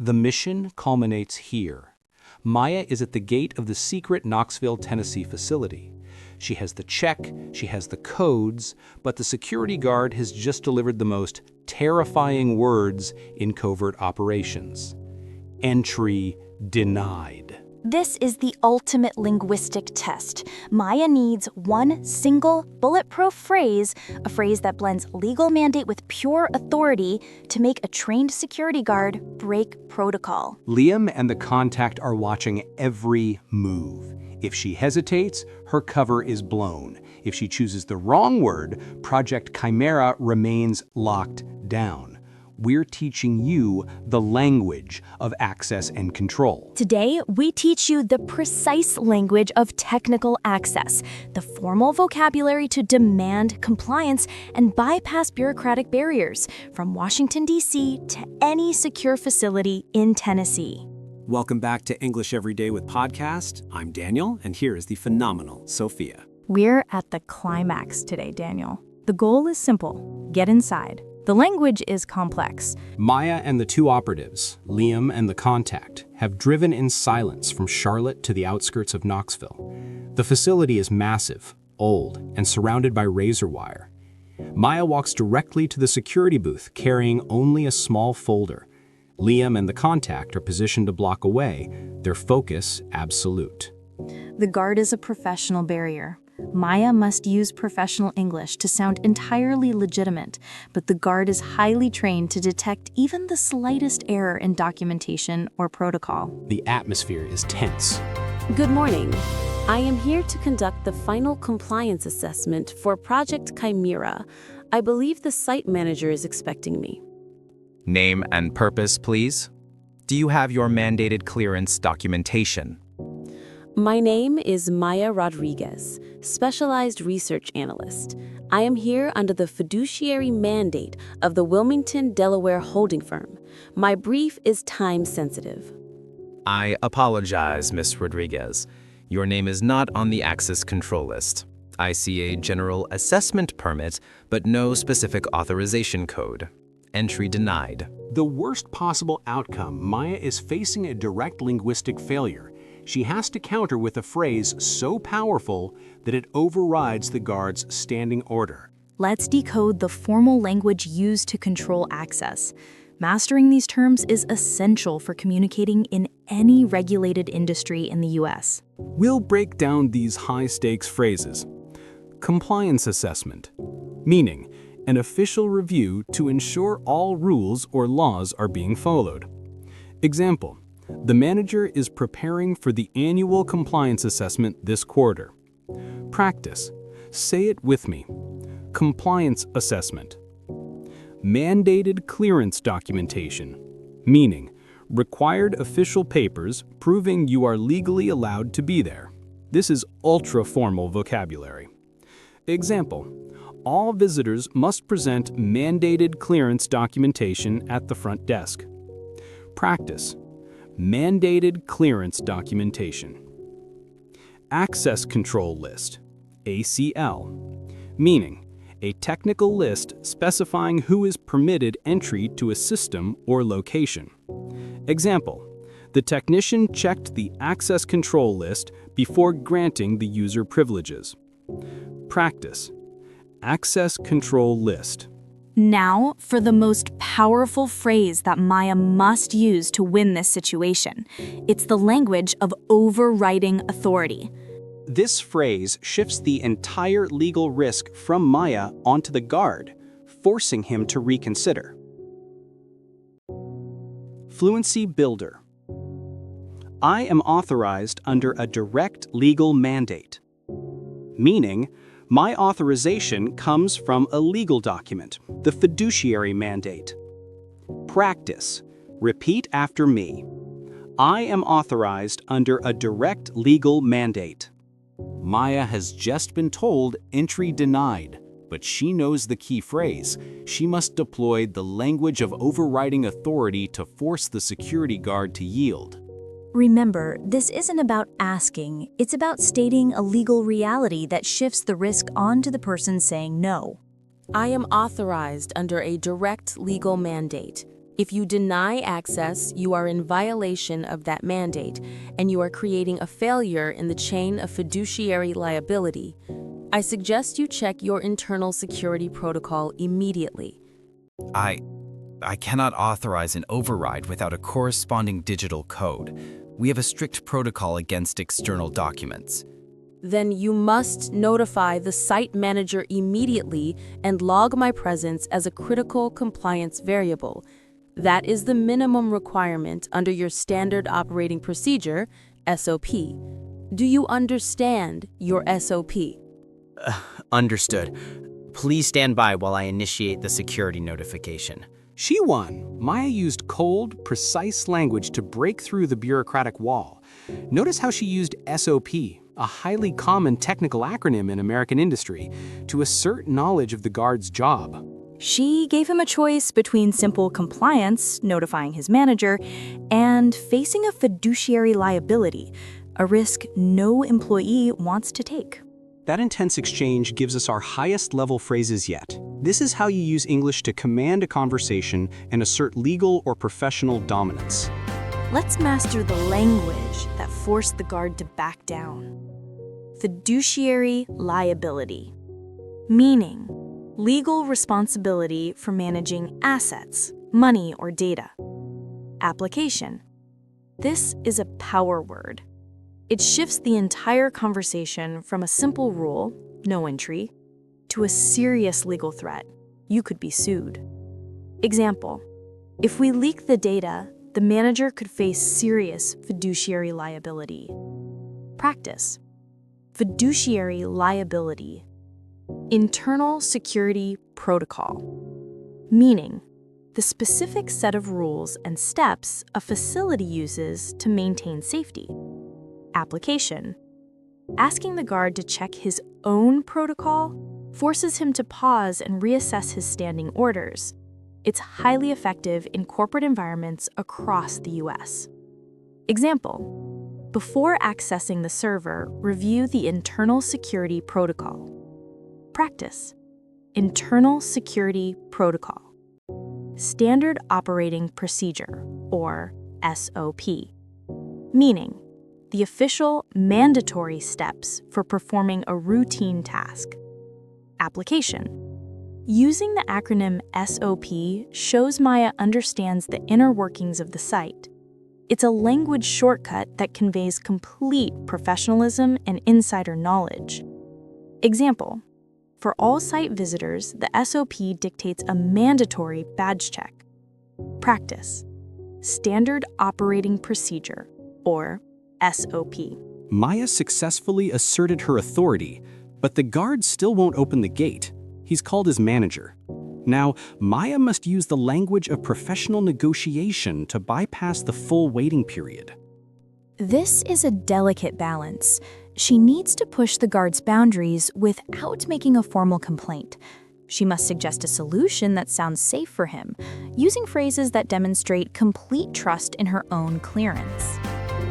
The mission culminates here. Maya is at the gate of the secret Knoxville, Tennessee facility. She has the check, she has the codes, but the security guard has just delivered the most terrifying words in covert operations. Entry denied. This is the ultimate linguistic test. Maya needs one single, bulletproof phrase, a phrase that blends legal mandate with pure authority to make a trained security guard break protocol. Liam and the contact are watching every move. If she hesitates, her cover is blown. If she chooses the wrong word, Project Chimera remains locked down. We're teaching you the language of access and control. Today, we teach you the precise language of technical access, the formal vocabulary to demand compliance and bypass bureaucratic barriers, from Washington, D.C. to any secure facility in Tennessee. Welcome back to English Every Day with Podcast. I'm Daniel, and here is the phenomenal Sophia. We're at the climax today, Daniel. The goal is simple: get inside. The language is complex. Maya and the two operatives, Liam and the contact, have driven in silence from Charlotte to the outskirts of Knoxville. The facility is massive, old, and surrounded by razor wire. Maya walks directly to the security booth, carrying only a small folder. Liam and the contact are positioned a block away, their focus absolute. The guard is a professional barrier. Maya must use professional English to sound entirely legitimate, but the guard is highly trained to detect even the slightest error in documentation or protocol. The atmosphere is tense. Good morning. I am here to conduct the final compliance assessment for Project Chimera. I believe the site manager is expecting me. Name and purpose, please. Do you have your mandated clearance documentation? My name is Maya Rodriguez, Specialized Research Analyst. I am here under the fiduciary mandate of the Wilmington, Delaware holding firm. My brief is time-sensitive. I apologize, Ms. Rodriguez. Your name is not on the access control list. I see a general assessment permit, but no specific authorization code. Entry denied. The worst possible outcome, Maya is facing a direct linguistic failure. She has to counter with a phrase so powerful that it overrides the guard's standing order. Let's decode the formal language used to control access. Mastering these terms is essential for communicating in any regulated industry in the U.S. We'll break down these high-stakes phrases. Compliance assessment, meaning an official review to ensure all rules or laws are being followed. Example: the manager is preparing for the annual compliance assessment this quarter. Practice. Say it with me. Compliance assessment. Mandated clearance documentation, meaning required official papers proving you are legally allowed to be there. This is ultra-formal vocabulary. Example: all visitors must present mandated clearance documentation at the front desk. Practice. Mandated clearance documentation. Access control list, ACL, meaning a technical list specifying who is permitted entry to a system or location. Example: the technician checked the access control list before granting the user privileges. Practice. Access control list. Now, for the most powerful phrase that Maya must use to win this situation. It's the language of overriding authority. This phrase shifts the entire legal risk from Maya onto the guard, forcing him to reconsider. Fluency builder. I am authorized under a direct legal mandate, meaning my authorization comes from a legal document, the fiduciary mandate. Practice. Repeat after me. I am authorized under a direct legal mandate. Maya has just been told entry denied, but she knows the key phrase. She must deploy the language of overriding authority to force the security guard to yield. Remember, this isn't about asking, it's about stating a legal reality that shifts the risk onto the person saying no. I am authorized under a direct legal mandate. If you deny access, you are in violation of that mandate, and you are creating a failure in the chain of fiduciary liability. I suggest you check your internal security protocol immediately. I cannot authorize an override without a corresponding digital code. We have a strict protocol against external documents. Then you must notify the site manager immediately and log my presence as a critical compliance variable. That is the minimum requirement under your standard operating procedure, SOP. Do you understand your SOP? Understood. Please stand by while I initiate the security notification. She won. Maya used cold, precise language to break through the bureaucratic wall. Notice how she used SOP, a highly common technical acronym in American industry, to assert knowledge of the guard's job. She gave him a choice between simple compliance, notifying his manager, and facing a fiduciary liability, a risk no employee wants to take. That intense exchange gives us our highest level phrases yet. This is how you use English to command a conversation and assert legal or professional dominance. Let's master the language that forced the guard to back down. Fiduciary liability, meaning legal responsibility for managing assets, money, or data. Application. This is a power word. It shifts the entire conversation from a simple rule, no entry, to a serious legal threat. You could be sued. Example. If we leak the data, the manager could face serious fiduciary liability. Practice. Fiduciary liability. Internal security protocol, meaning the specific set of rules and steps a facility uses to maintain safety. Application. Asking the guard to check his own protocol forces him to pause and reassess his standing orders. It's highly effective in corporate environments across the US. Example. Before accessing the server, review the internal security protocol. Practice. Internal security protocol. Standard operating procedure, or SOP, meaning the official mandatory steps for performing a routine task. Application. Using the acronym SOP shows Maya understands the inner workings of the site. It's a language shortcut that conveys complete professionalism and insider knowledge. Example. For all site visitors, the SOP dictates a mandatory badge check. Practice. Standard operating procedure, or SOP. Maya successfully asserted her authority, but the guard still won't open the gate. He's called his manager. Now, Maya must use the language of professional negotiation to bypass the full waiting period. This is a delicate balance. She needs to push the guard's boundaries without making a formal complaint. She must suggest a solution that sounds safe for him, using phrases that demonstrate complete trust in her own clearance.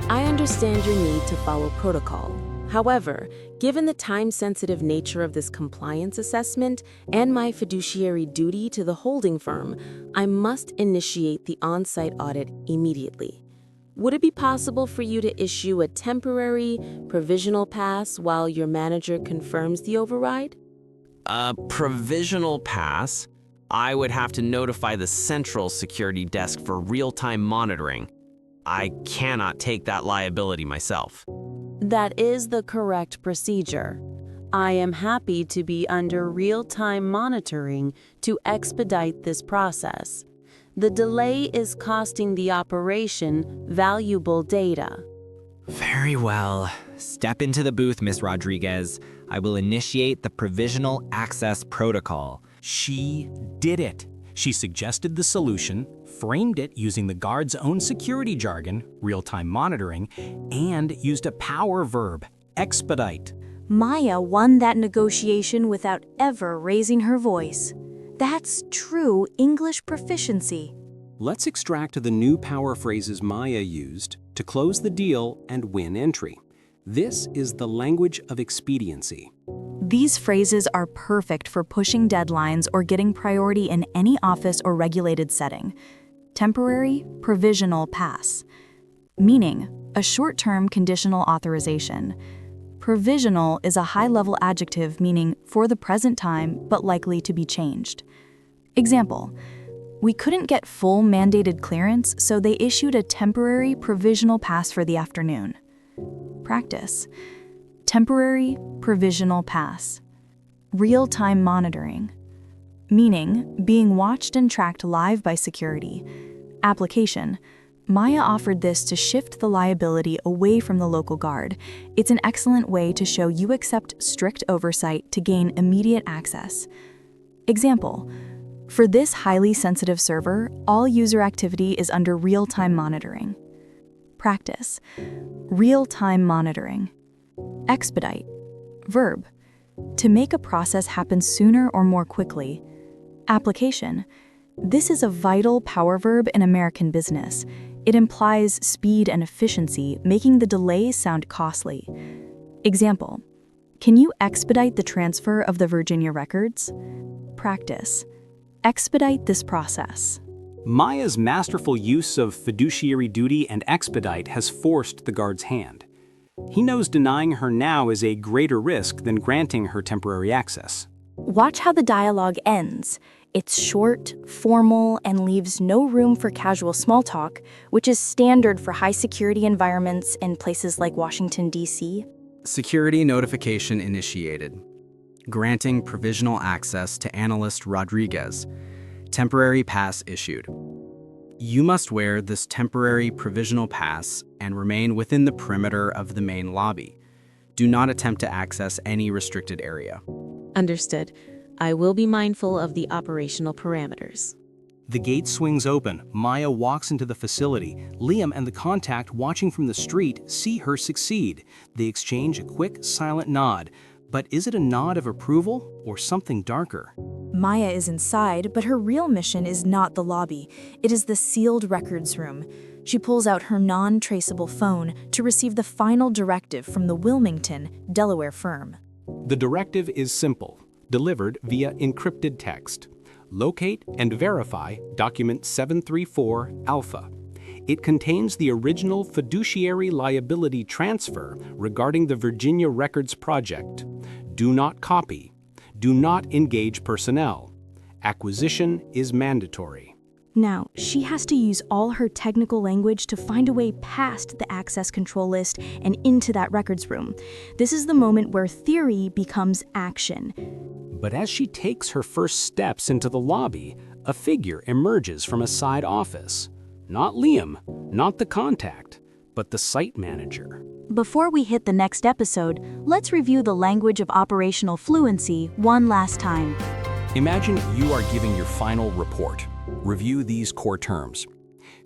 I understand your need to follow protocol. However, given the time-sensitive nature of this compliance assessment and my fiduciary duty to the holding firm, I must initiate the on-site audit immediately. Would it be possible for you to issue a temporary, provisional pass while your manager confirms the override? A provisional pass? I would have to notify the central security desk for real-time monitoring. I cannot take that liability myself. That is the correct procedure. I am happy to be under real-time monitoring to expedite this process. The delay is costing the operation valuable data. Very well. Step into the booth, Miss Rodriguez. I will initiate the Provisional Access Protocol. She did it. She suggested the solution, framed it using the guard's own security jargon, real-time monitoring, and used a power verb, expedite. Maya won that negotiation without ever raising her voice. That's true English proficiency. Let's extract the new power phrases Maya used to close the deal and win entry. This is the language of expediency. These phrases are perfect for pushing deadlines or getting priority in any office or regulated setting. temporary provisional pass, meaning a short-term conditional authorization. Provisional is a high-level adjective meaning for the present time but likely to be changed. Example, we couldn't get full mandated clearance, so they issued a temporary provisional pass for the afternoon. Practice. Temporary provisional pass. Real-time monitoring, meaning being watched and tracked live by security. Application. Maya offered this to shift the liability away from the local guard. It's an excellent way to show you accept strict oversight to gain immediate access. Example, for this highly sensitive server, all user activity is under real-time monitoring. Practice. Real-time monitoring. Expedite. Verb. To make a process happen sooner or more quickly. Application. This is a vital power verb in American business. It implies speed and efficiency, making the delays sound costly. Example, can you expedite the transfer of the Virginia records? Practice. Expedite this process. Maya's masterful use of fiduciary duty and expedite has forced the guard's hand. He knows denying her now is a greater risk than granting her temporary access. Watch how the dialogue ends. It's short, formal, and leaves no room for casual small talk, which is standard for high-security environments in places like Washington, D.C. Security notification initiated. Granting provisional access to analyst Rodriguez. Temporary pass issued. You must wear this temporary provisional pass and remain within the perimeter of the main lobby. Do not attempt to access any restricted area. Understood. I will be mindful of the operational parameters. The gate swings open. Maya walks into the facility. Liam and the contact watching from the street see her succeed. They exchange a quick, silent nod. But is it a nod of approval or something darker? Maya is inside, but her real mission is not the lobby. It is the sealed records room. She pulls out her non-traceable phone to receive the final directive from the Wilmington, Delaware firm. The directive is simple, delivered via encrypted text. Locate and verify document 734 Alpha. It contains the original fiduciary liability transfer regarding the Virginia Records Project. Do not copy. Do not engage personnel. Acquisition is mandatory. Now, she has to use all her technical language to find a way past the access control list and into that records room. This is the moment where theory becomes action. But as she takes her first steps into the lobby, a figure emerges from a side office. Not Liam, not the contact, but the site manager. Before we hit the next episode, let's review the language of operational fluency one last time. Imagine you are giving your final report. Review these core terms.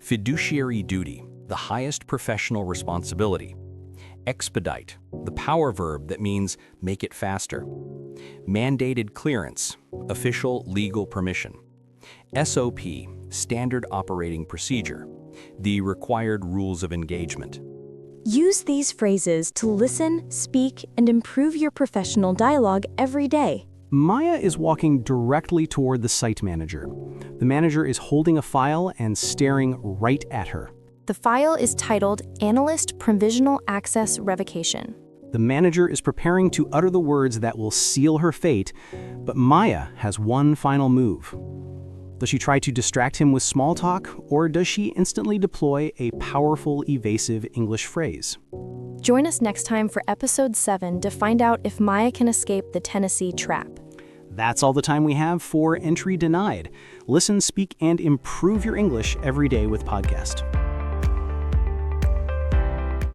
Fiduciary duty, the highest professional responsibility. Expedite, the power verb that means make it faster. Mandated clearance, official legal permission. SOP, standard operating procedure, the required rules of engagement. Use these phrases to listen, speak, and improve your professional dialogue every day. Maya is walking directly toward the site manager. The manager is holding a file and staring right at her. The file is titled Analyst Provisional Access Revocation. The manager is preparing to utter the words that will seal her fate, but Maya has one final move. Does she try to distract him with small talk, or does she instantly deploy a powerful, evasive English phrase? Join us next time for Episode 7 to find out if Maya can escape the Tennessee trap. That's all the time we have for Entry Denied. Listen, speak, and improve your English every day with podcast.